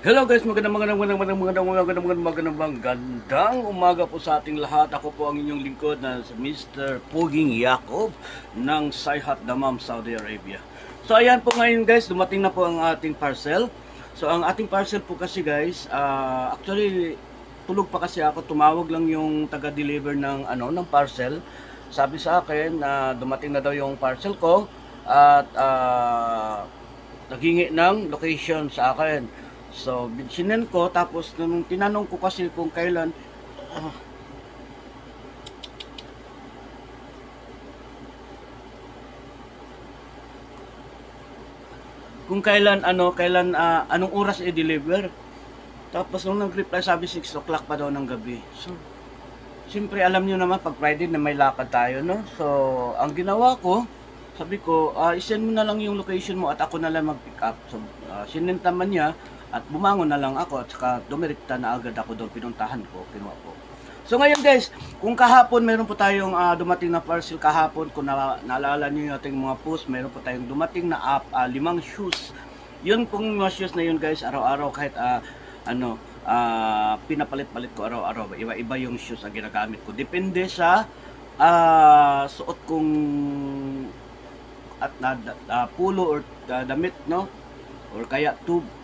Hello guys, magandang umaga po sa ating lahat. Ako po ang inyong lingkod na si Mr. Puging Yakob ng Sayhat Damam, Saudi Arabia. So ayan po ngayon guys, dumating na po ang ating parcel. So ang ating parcel po kasi guys, actually tulog pa kasi ako, tumawag lang yung taga-deliver ng parcel. Sabi sa akin na dumating na daw yung parcel ko at naghingi ng location sa akin. So, sinend ko, tapos nung tinanong ko kasi kung kailan, ah, anong oras i-deliver. Tapos nung nag-reply, sabi 6 o'clock pa daw ng gabi. So, siyempre alam niyo naman pag Friday na may lakad tayo, no? So, ang ginawa ko, sabi ko, isend mo na lang yung location mo at ako na lang mag-pick up. So, sinend naman niya. At bumangon na lang ako at saka dumirekta na agad ako doon, pinuntahan ko, kinuha ko. So ngayon guys, kung kahapon meron po tayong dumating na parcel kahapon, kung naalala niyo yung ating mga post, meron po tayong dumating na 5 shoes. Yun pong mga shoes na yun guys, araw-araw kahit pinapalit-palit ko araw-araw. Iba-iba yung shoes na ginagamit ko. Depende sa suot kong at pulo or damit, no? Or kaya tube.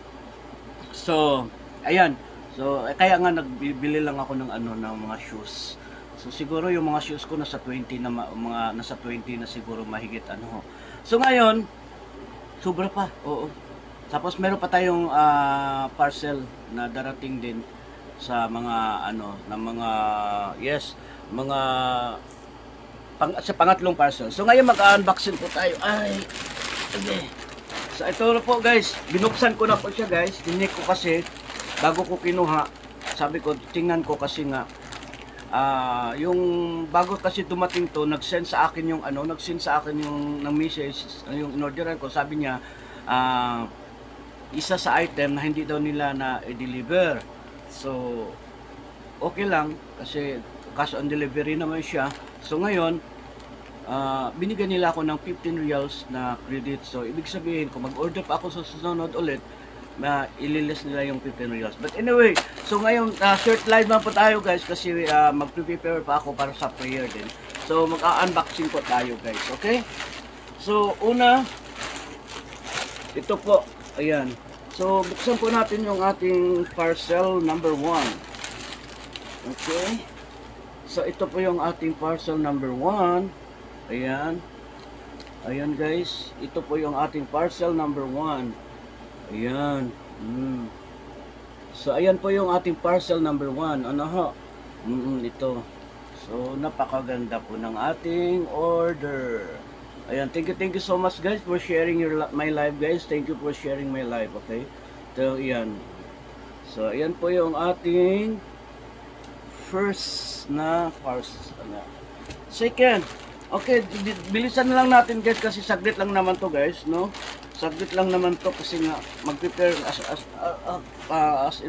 So, ayan. So, kaya nga nagbibili lang ako ng mga shoes. So, siguro yung mga shoes ko nasa 20 na nasa 20 na siguro mahigit So, ngayon, sobra pa. Oo. Tapos meron pa tayong parcel na darating din sa mga sa pangatlong parcel. So, ngayon mag-unboxing po tayo. Ay, okay. So ito na po guys, binuksan ko na po siya guys. Tinik ko kasi bago ko kinuha. Sabi ko tingnan ko kasi nga yung bago kasi dumating to, nag-send sa akin yung ng message, yung inorderan ko. Sabi niya isa sa item na hindi daw nila na i-deliver. So okay lang kasi cash on delivery naman siya. So ngayon binigyan nila ako ng 15 reals na credit. So, ibig sabihin, kung mag-order pa ako sa susunod ulit, ililis nila yung 15 reals. But anyway, so ngayon, short live na po tayo guys kasi mag-prepare pa ako para sa prayer din. So, mag-unboxing po tayo guys, okay? So, una, ito po, ayan. So, buksan po natin yung ating parcel number 1. Okay? So, ito po yung ating parcel number 1. Ayan. Ayan guys. Ito po yung ating parcel number 1. Ayan. So ayan po yung ating parcel number 1. Ano ho? Ito. So napakaganda po ng ating order. Ayan. Thank you so much guys for sharing my live guys. Thank you for sharing my live. Okay. So ayan. So ayan po yung ating first na parcel. Second. Okay, bilisan na lang natin guys kasi saglit lang naman to guys, no? Saglit lang naman to kasi nga mag-prepare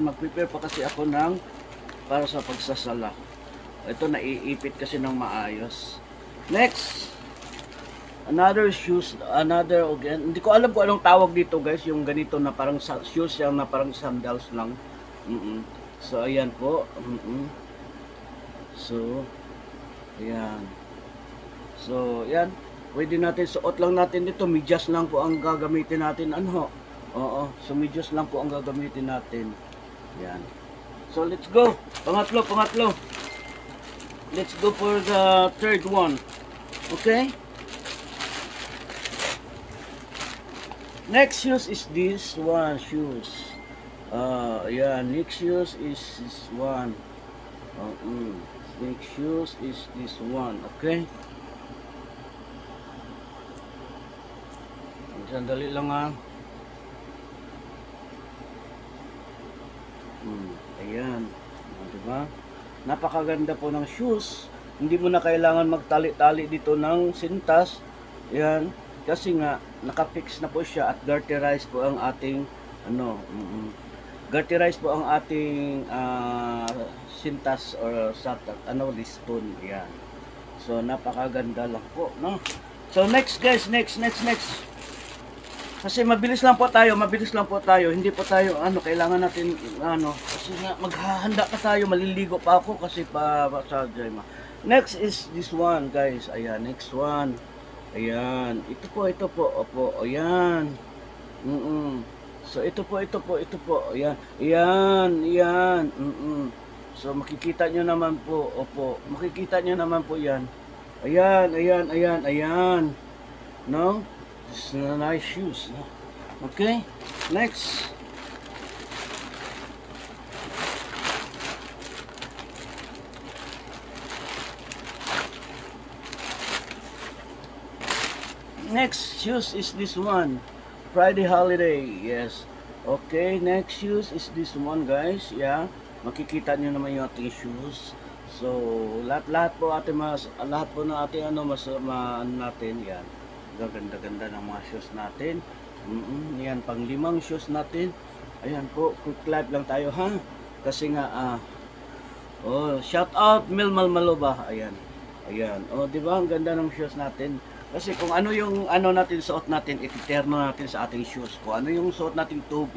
mag-prepare pa kasi ako para sa pagsasala. Ito naiipit kasi ng maayos. Next, another shoes, again. Hindi ko alam kung anong tawag dito guys, yung ganito na parang shoes yung na parang sandals lang. So ayan po. So ayan. So, yan. Pwede natin, suot lang natin dito. Medyas lang po ang gagamitin natin. Oo. So, medyas lang po ang gagamitin natin. Yan. So, let's go. Pangatlo. Let's go for the third one. Okay? Next shoes is this one. Shoes. Yan. Next shoes is this one. Next shoes is this one. Okay? Sandali lang ha. Ayan. Diba? Napakaganda po ng shoes. Hindi mo na kailangan magtali-tali dito ng sintas. Ayan. Kasi nga, nakafix na po siya at garterize po ang ating garterize po ang ating sintas or spoon. Ayan. So, napakaganda lang po, no? So, next guys. Next. Kasi mabilis lang po tayo. Hindi po tayo, kailangan natin, kasi nga, maghahanda pa tayo, maliligo pa ako kasi sa Jaima. Next is this one, guys. Ayan, next one. Ayan, ito po, opo, ayan. So, ito po, ayan. Ayan. So, makikita nyo naman po, opo, makikita nyo naman po yan. Ayan. No? It's nice shoes. No? Okay, next. Next shoes is this one. Friday holiday. Yes. Okay, next shoes is this one, guys. Yeah. Makikita nyo naman yung ating shoes. So, lahat po ng ating natin, yan. Ganda-ganda ng mga shoes natin. Yan, pang 5 shoes natin. Ayan po, quick live lang tayo, ha? Kasi nga, shout out Milmal Maloba. Ayan. Di ba? Ang ganda ng shoes natin. Kasi kung ano yung natin suot natin, ititerno natin sa ating shoes. Kung ano yung suot nating tube,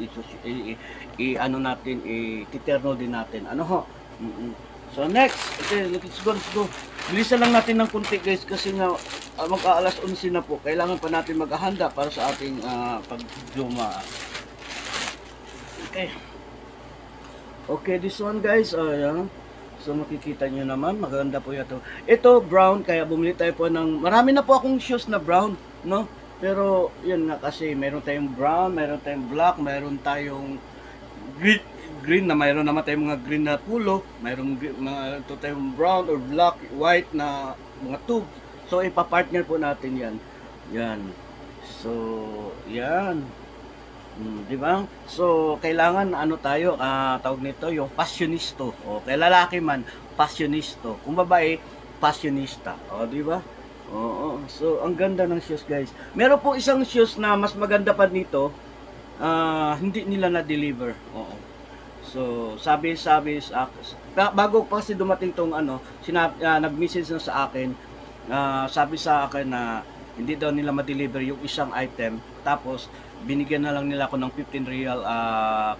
ititerno din natin. So next, okay, let's go. Bilisan lang natin ng kunti, guys, kasi nga mag-aalas 11 na po. Kailangan pa natin maghahanda para sa ating pag-juma. Okay, this one, guys, ayan. So makikita nyo naman, maganda po ito. Ito brown, kaya bumili tayo po ng, marami na po akong shoes na brown, no? Pero yun nga, kasi meron tayong brown, meron tayong black, meron tayong green na, mayroon naman tayong mga green na pulo, mayroon ito tayong brown or black, white na mga tube. So ipa-partner po natin yan. So yan, di ba? So kailangan tayo, tawag nito yung pasyonisto. Kay lalaki man, pasyonisto. Kung babae, pasyonista. Di ba? So ang ganda ng shoes, guys. Meron po isang shoes na mas maganda pa nito, hindi nila na-deliver. So, sabi sa bago pa kasi dumating tong nag-message na sa akin, sabi sa akin na hindi daw nila ma-deliver yung isang item, tapos binigyan na lang nila ako ng 15 real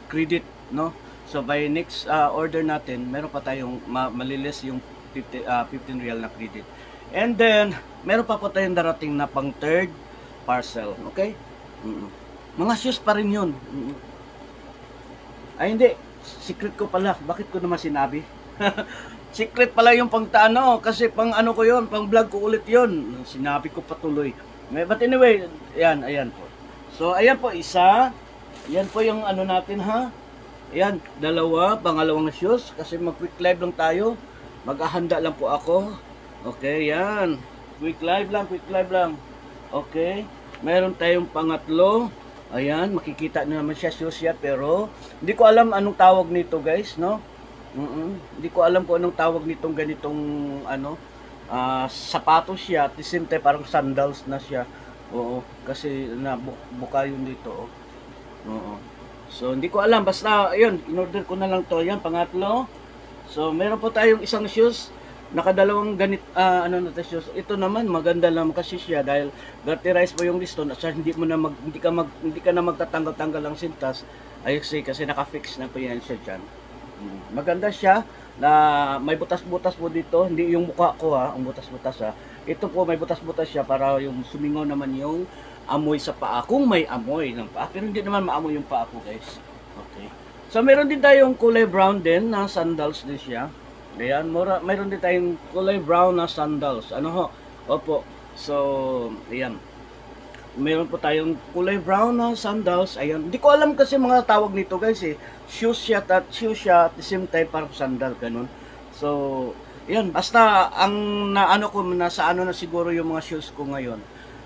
credit, no? So, by next order natin, meron pa tayong malilis yung 15 real na credit. And then, meron pa po tayong darating na pang third parcel, okay? Mga shoes pa rin yun. Ay, hindi. Secret ko pala. Bakit ko naman sinabi? Secret pala yung kasi pang ko yun, pang vlog ko ulit yun. Sinabi ko patuloy. But anyway, ayan po. So, ayan po, isa. Ayan po yung natin, ha? Ayan, pangalawang shoes. Kasi mag-quick live lang tayo. Maghahanda lang po ako. Okay, yan. Quick live lang. Okay. Meron tayong pangatlo. Ayan, makikita nyo naman siya, shoes siya, pero hindi ko alam anong tawag nito, guys, no? Hindi ko alam kung anong tawag nitong ganitong sapatos siya, at the same time parang sandals na siya. Kasi buka yun dito. So hindi ko alam, basta ayun, in-order ko na lang to. Ayan, pangatlo. So meron po tayong isang shoes, nakadalawang shoes. Ito naman maganda lang kasi siya dahil garterize po yung liston at hindi ka na magtatanggal-tanggal ng sintas. Kasi naka-fix na po yan siya diyan. Maganda siya na may butas-butas po dito, hindi yung mukha ko ang butas-butas Ito po may butas-butas siya para yung sumingaw naman yung amoy sa paa. Kung may amoy ng paa, pero hindi naman maamoy yung paa ko, guys. Okay. So meron din tayong kulay brown din na sandals din siya. Ayan, mayroon din tayong kulay brown na sandals. Opo. So, ayan. Mayroon po tayong kulay brown na sandals. Ayan. Hindi ko alam kasi mga tawag nito, guys, shoes siya at the same time parang sandal, ganun. So, ayan. Basta, ang ko, nasa na siguro yung mga shoes ko ngayon.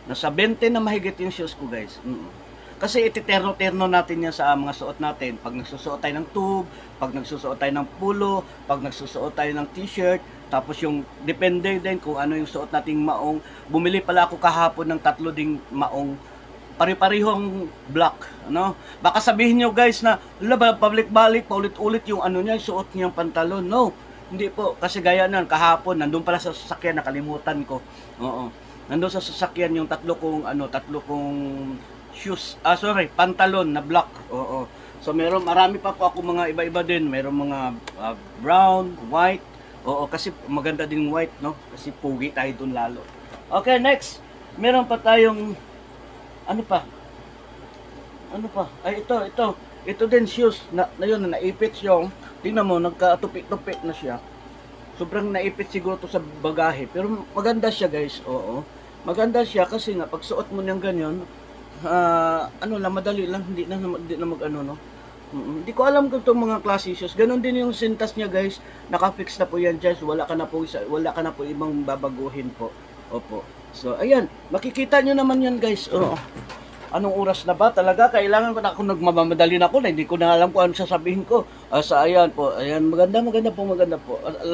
Nasa 20 na mahigit yung shoes ko, guys. Kasi ititerno-terno natin yan sa mga suot natin. Pag nagsusuot tayo ng tube, pag nagsusuot tayo ng pulo, pag nagsusuot tayo ng t-shirt, tapos yung depende din kung ano yung suot nating maong. Bumili pala ako kahapon ng 3 ding maong, pare-parehong black, Baka sabihin nyo, guys, na pabalik-balik, paulit-ulit yung niya, yung suot niyang pantalon. No, hindi po, kasi gaya nan kahapon, nandun pala sa sasakyan, nakalimutan ko. Nandun sa sasakyan yung 3 kong shoes. Sorry, pantalon na black. Oo. So marami pa po ako mga iba-iba din. Meron mga brown, white. Oo, kasi maganda din white, no? Kasi pugi tayo dun lalo. Okay, next. Meron pa tayong ano pa? Ay, ito. Ito din shoes na yun, naipit yung. Tingnan mo, nagkatupi-tupi na siya. Sobrang naipit siguro to sa bagahe. Pero maganda siya, guys. Oo. Maganda siya kasi nga pag suot mo niyang ganyan, madali lang, hindi na mag-ano, no. Hindi ko alam kung itong mga klase shoes. Ganon din yung sintas niya, guys. Naka-fix na po yan, guys. Wala ka na po ibang babaguhin po. Opo. So, ayan. Makikita nyo naman yan, guys. Oo. Anong oras na ba? Talaga, kailangan ko na ako nagmamadali na ako na hindi ko na alam kung ano sasabihin ko. Ayan po. Ayan, maganda po.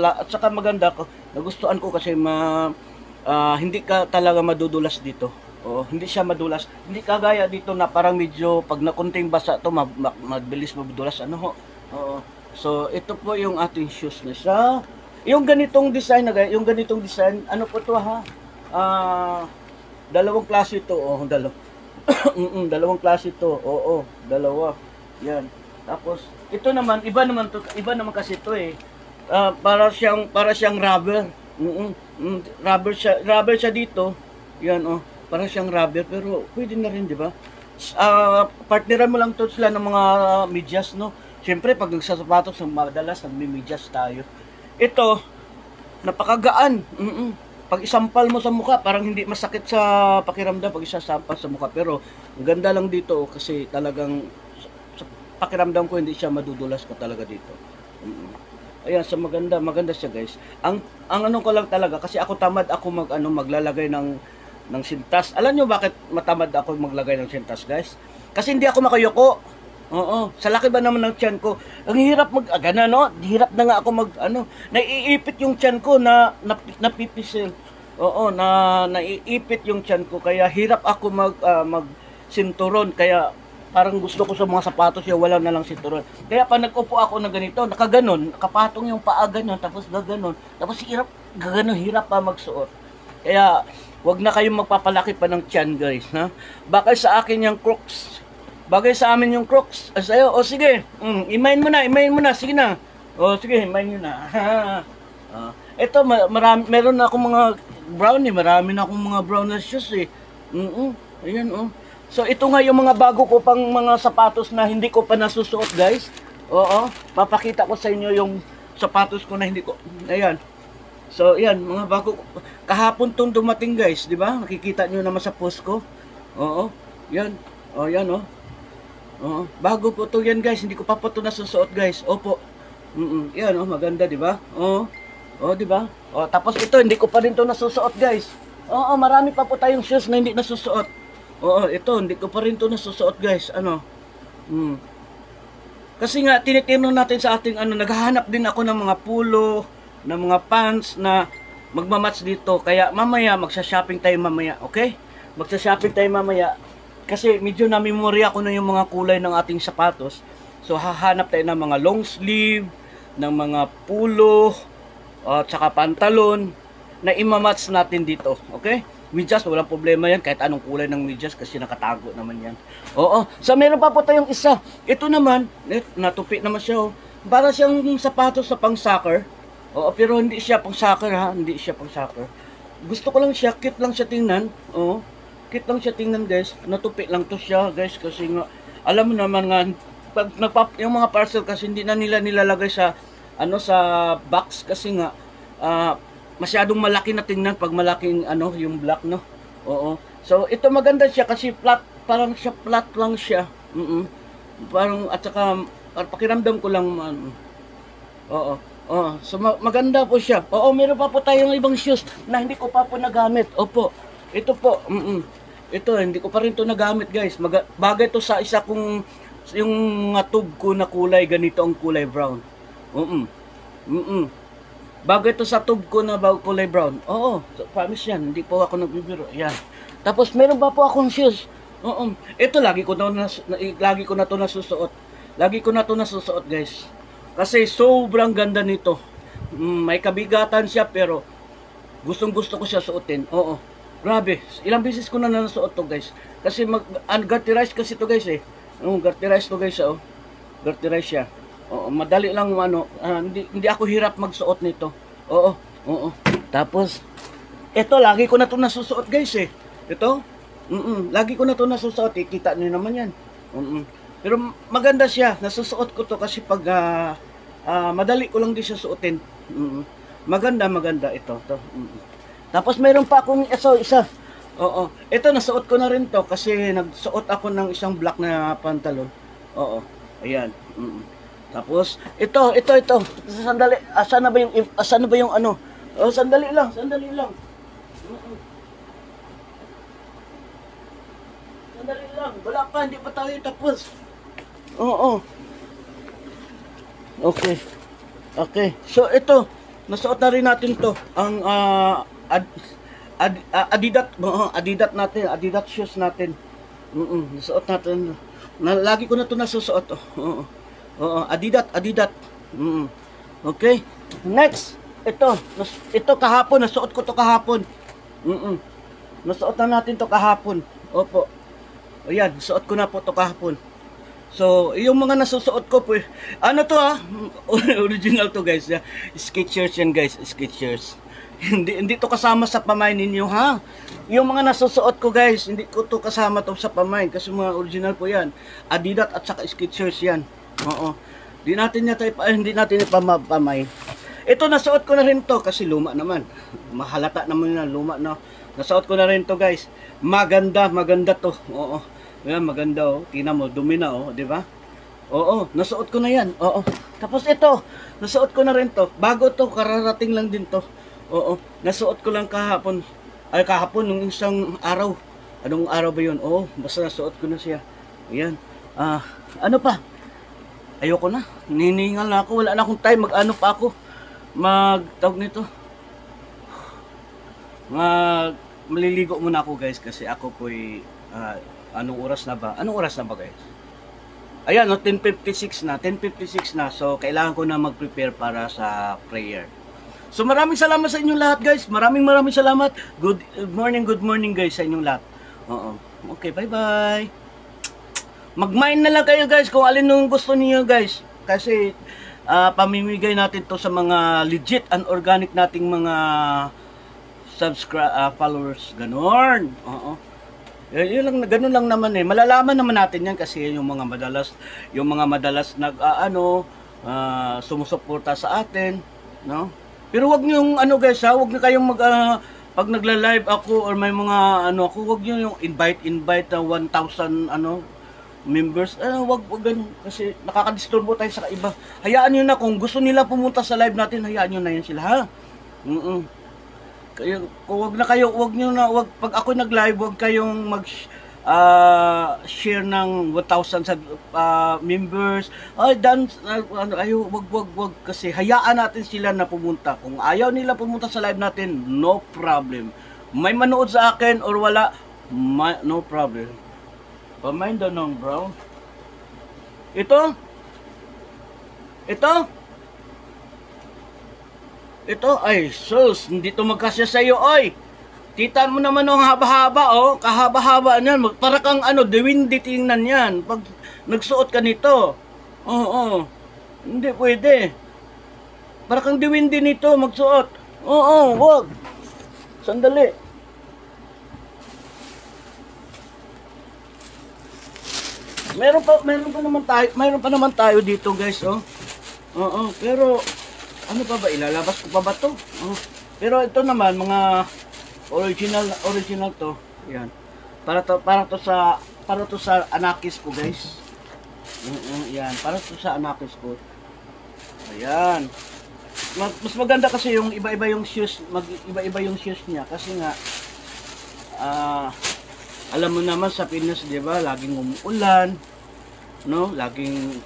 At saka maganda ko. Nagustuhan ko kasi hindi ka talaga madudulas dito. Oo, hindi siya madulas. Hindi kagaya dito na parang medyo pag nakunting basa to mabilis madulas Oo. So ito po yung ating shoes na siya. Yung ganitong design na ano po to ha? Dalawang klase ito. Dalawang klase ito. Oo, dalawa. Yan. Tapos ito naman iba naman kasi ito eh. Para siyang rubber. Rubber siya dito. Yan para siyang rubber pero pwede na rin, di ba? Partneran mo lang to sila ng mga medyas, no? Siyempre pag nagsasapatos ng madalas nagmi-medyas tayo. Ito napakagaan. Pag isampal mo sa mukha, parang hindi masakit sa pakiramdam pag isasampal sa mukha. Pero ang ganda lang dito kasi talagang sa pakiramdam ko hindi siya madudulas ka talaga dito. Ayan, so maganda siya, guys. Ang ano ko lang talaga kasi ako tamad ako maglalagay ng sintas. Alam nyo bakit matamad ako maglagay ng sintas, guys? Kasi hindi ako makayuko. Oo, sa laki ba naman ng tiyan ko? Ang hirap no? Hirap na nga ako naiipit yung tiyan ko na napipisil. Oo, naiipit yung tiyan ko kaya hirap ako sinturon kaya parang gusto ko sa mga sapatos yung wala na lang sinturon. Kaya pa nag-upo ako na ganito, nakaganon, nakapatong yung paa ganon, tapos gaganon, tapos hirap pa magsuot. Kaya wag na kayong magpapalaki pa ng tiyan, guys, ha? Bakit sa akin yung Crocs? Bagay sa amin yung Crocs. Sa'yo, sige. Imain mo na. Sige na. Sige, imain nyo na. Ito, meron na akong mga brown eh. Marami na akong mga brown na shoes eh. Ayan, So, ito nga yung mga bago ko pang mga sapatos na hindi ko pa nasusuot, guys. Oo. Papakita ko sa inyo yung sapatos ko na hindi ko. Ayan. So, yan, mga bago ko. Kahapon tong dumating, guys. Di ba? Nakikita nyo naman sa post ko. Oo. Yan. Yan, bago po to yan, guys. Hindi ko pa po to nasusuot, guys. Opo. Yan, maganda, di ba? Di ba? Tapos ito, hindi ko pa rin to nasusuot, guys. Marami pa po tayong shoes na hindi nasusuot. Ito, hindi ko pa rin to nasusuot, guys. Kasi nga, tinitino natin sa ating, naghahanap din ako ng mga pulo, ng mga pants na magmamatch dito. Kaya mamaya, magsha-shopping tayo mamaya, okay? Magsha-shopping tayo mamaya. Kasi medyo na-memorya ko na yung mga kulay ng ating sapatos. So, hahanap tayo ng mga long sleeve, ng mga pulo, at saka pantalon, na imamatch natin dito, okay? Medyas, walang problema yan, kahit anong kulay ng medyas, kasi nakatago naman yan. So meron pa po tayong isa. Ito naman, natupi naman siya, para siyang sapatos sa pang-soccer. Pero hindi siya pang-soccer, ha? Hindi siya pang-soccer. Gusto ko lang siya, cute lang siya tingnan. Cute lang siya tingnan, guys. Natupi lang to siya, guys, kasi nga, alam mo naman nga, pag yung mga parcel kasi hindi na nila nilalagay sa, sa box, kasi nga, masyadong malaki na tingnan pag malaking yung black, no. So ito maganda siya kasi parang flat lang siya. Parang at saka pakiramdam ko lang so maganda po siya. Meron pa po tayong ibang shoes na hindi ko pa po nagamit. Ito po. Ito hindi ko pa rin to nagamit, guys. Bagay to sa isa kong yung tube ko na kulay ganito ang kulay brown. Bagay to sa tube ko na kulay brown. So, promise yan. Hindi po ako nagbibiro. Yan. Tapos, meron pa po akong shoes. Ito, lagi ko na to nasusuot. Lagi ko na to nasusuot, guys. Kasi, sobrang ganda nito. May kabigatan siya, pero gustong gusto ko siya suotin. Grabe, ilang beses ko na nasuot to guys. Kasi garterize kasi to guys eh. Garterize to guys oh. Garterize siya. Oo, madali lang ano, hindi ako hirap magsuot nito. Oo, oo. Tapos ito lagi ko na to nasusuot guys eh. Ito, lagi ko na to nasusuot eh. Kita niyo naman 'yan. Pero maganda siya, nasusuot ko to kasi pag madali ko lang din siya suotin. Maganda ito, to. Tapos mayroon pa akong isa. Oo. Ito nasuot ko na rin to kasi nagsuot ako ng isang black na pantalon. Oo. Ayan. Tapos ito. Sandali. Asan na ba yung ano? Oh, sandali lang. Sandali lang. Wala pa, hindi pa tayo tapos. Oo. Okay. So ito, nasuot na rin natin to. Ang Adidas shoes natin. Nasuot natin. Lagi ko na to nasusuot. Oo, Adidas. Okay. Next, ito kahapon, nasuot ko to kahapon. Nasuot na natin to kahapon. Opo. Ayan, nasuot ko na po to kahapon. So, yung mga nasusuot ko po, ano to original to guys. Skechers yan guys, Skechers. Hindi to kasama sa pamay ninyo ha. Yung mga nasusuot ko guys, hindi ko to kasama to sa pamay kasi mga original po yan. Adidas at saka Skechers yan. Oo. Hindi natin ipamay. Ito nasuot ko na rin to kasi luma naman. Mahalata naman na luma na. Nasuot ko na rin to guys. Maganda to. Oo. Ayan, maganda oh. Tingnan mo, dumi na oh, di ba? Oo, nasuot ko na yan. Oo. Tapos ito, nasuot ko na rin to. Bago to, kararating lang din to. Oo, nasuot ko lang kahapon. Kahapon nung isang araw. Anong araw ba 'yun? Oo, basta nasuot ko na siya. Ayan. Ano pa? Ayoko na. Niningal na ako. Wala na akong time. Mag-ano pa ako. Tawag nito. Maliligo muna ako guys kasi ako po'y anong oras na ba? Anong oras na ba guys? Ayan, 10:56 na. 10:56 na. So, kailangan ko na mag-prepare para sa prayer. So, maraming salamat sa inyong lahat guys. Maraming salamat. Good morning guys sa inyong lahat. Oo. Okay, bye-bye. Mag-mind na lang kayo guys kung alin nung gusto niyo guys. Kasi, pamimigay natin to sa mga legit and organic nating mga followers. Ganon. Oo. Ganun lang naman eh. Malalaman naman natin yan kasi yung mga madalas sumusuporta sa atin, no? Pero wag niyo yung guys ha, wag niyo kayong pag nagla-live ako or may mga ako, wag niyo yung invite na 1,000 members. Wag ganun kasi nakakadisturbo tayo sa iba. Hayaan niyo na kung gusto nila pumunta sa live natin, hayaan niyo na yan sila ha. Wag pag ako nag-live, wag kayong share ng 1,000 members. Wag kasi hayaan natin sila na pumunta. Kung ayaw nila pumunta sa live natin, no problem. May manood sa akin or wala, no problem. Pamind daw ng brown. Ito, ay, sus, hindi to magkasya sa'yo, oy. Kita mo naman ang haba-haba, oh. Kahaba-haba niyan. Para kang, diwindi tingnan yan. Pag nagsuot ka nito. Oo. Hindi pwede. Para kang diwindi nito, magsuot. Oo, wag. Sandali. Meron pa naman tayo dito, guys, oh. Oo, pero ano pa ba, ilalabas ko pa ba to? Pero ito naman mga original to. Yan. Para to sa anakis ko, guys. Yan, para to sa anakis ko. Ayan. Mas maganda kasi yung iba-iba yung shoes, iba-iba yung shoes niya kasi nga alam mo naman sa Pinas, 'di ba? Laging umuulan, no? Laging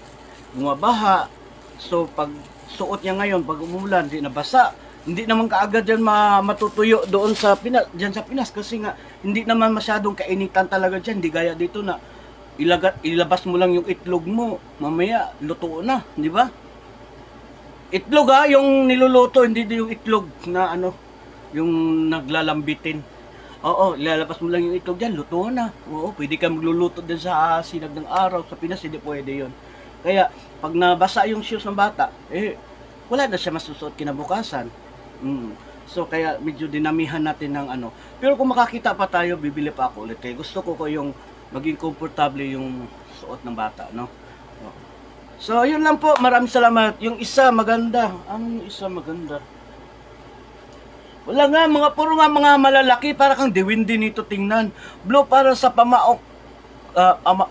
bumabaha. So pag suot niya ngayon, pag umulan, di nabasa. Hindi naman kaagad yan matutuyo doon sa Pinas, diyan sa Pinas kasi nga hindi naman masyadong kainitan talaga diyan, di gaya dito na ilabas mo lang yung itlog mo, mamaya luto na, di ba? Itlog yung niluluto, hindi yung itlog na yung naglalambitin. Oo, ilalabas mo lang yung itlog dyan, luto na. Oo, pwede ka magluluto din sa sinag ng araw. Sa Pinas, hindi pwede yon. Kaya, pag nabasa yung shoes ng bata, wala na siya masusuot kinabukasan. So, kaya medyo dinamihan natin ng ano. Pero kung makakita pa tayo, bibili pa ako ulit. Kaya gusto ko yung maging komportable yung suot ng bata, no? So, yun lang po. Maraming salamat. Yung isa maganda. Ang isa maganda? Wala nga, puro nga mga malalaki, para kang diwindi nito tingnan. Blue para sa pamaok.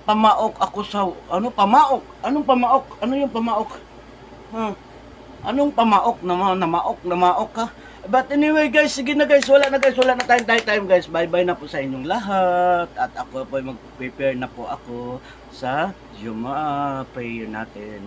Pamaok ako sa, pamaok? Anong pamaok? Ano yung pamaok? Anong pamaok? Namaok ka? But anyway guys, sige na guys, wala na time guys. Bye bye na po sa inyong lahat. At ako po mag-prepare na po ako sa Juma prayer natin.